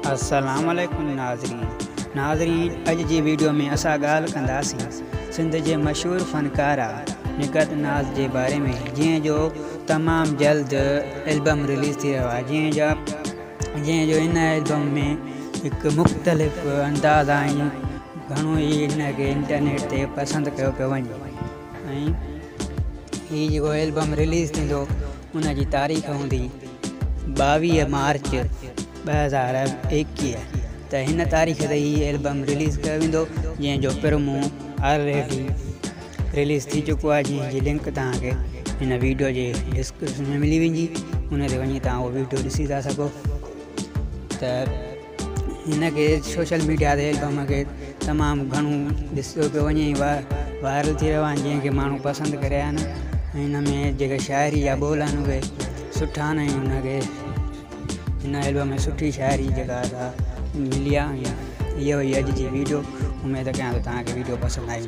अस्सलाम वालेकुम नाज़रीन अज जी वीडियो में असा गाल कंदासीं सिंध के मशहूर फनकारा निकत नाज़ के बारे में जैं जो तमाम जल्द एल्बम रिलीज़ थी रहा जैं जो इन एल्बम में एक मुख्तलिफ अंदाज़ घणो ही इनके इंटरनेट से पसंद किया पे वही जो एल्बम रिलीज़ थींदो उन की तारीख़ होंगी 22 मार्च 2021 तो इन तारीख़ ते ही एल्बम रिलीज़ किया वेंदो जैं प्रोमो ऑलरेडी रिलीज़ थी चुको है जैं लिंक तव्हांखे इन वीडियो के डिस्क्रिप्शन में मिली वेंदी उन ते वञी तव्हां वो वीडियो ॾिसी था सको। तो इनके सोशल मीडिया ते एल्बम के तमाम घणो ॾिसो पियो वञे वायरल थी रहा जैं माण्हू पसंद करे इन में जेके शायरी या बोल उहे सुठा आहिनि उनके इन एल्बम में सुठी शायरी जगह मिली है। ये हुई अज की वीडियो। उम्मीद कयां तो तव्हांखे वीडियो पसंद आई।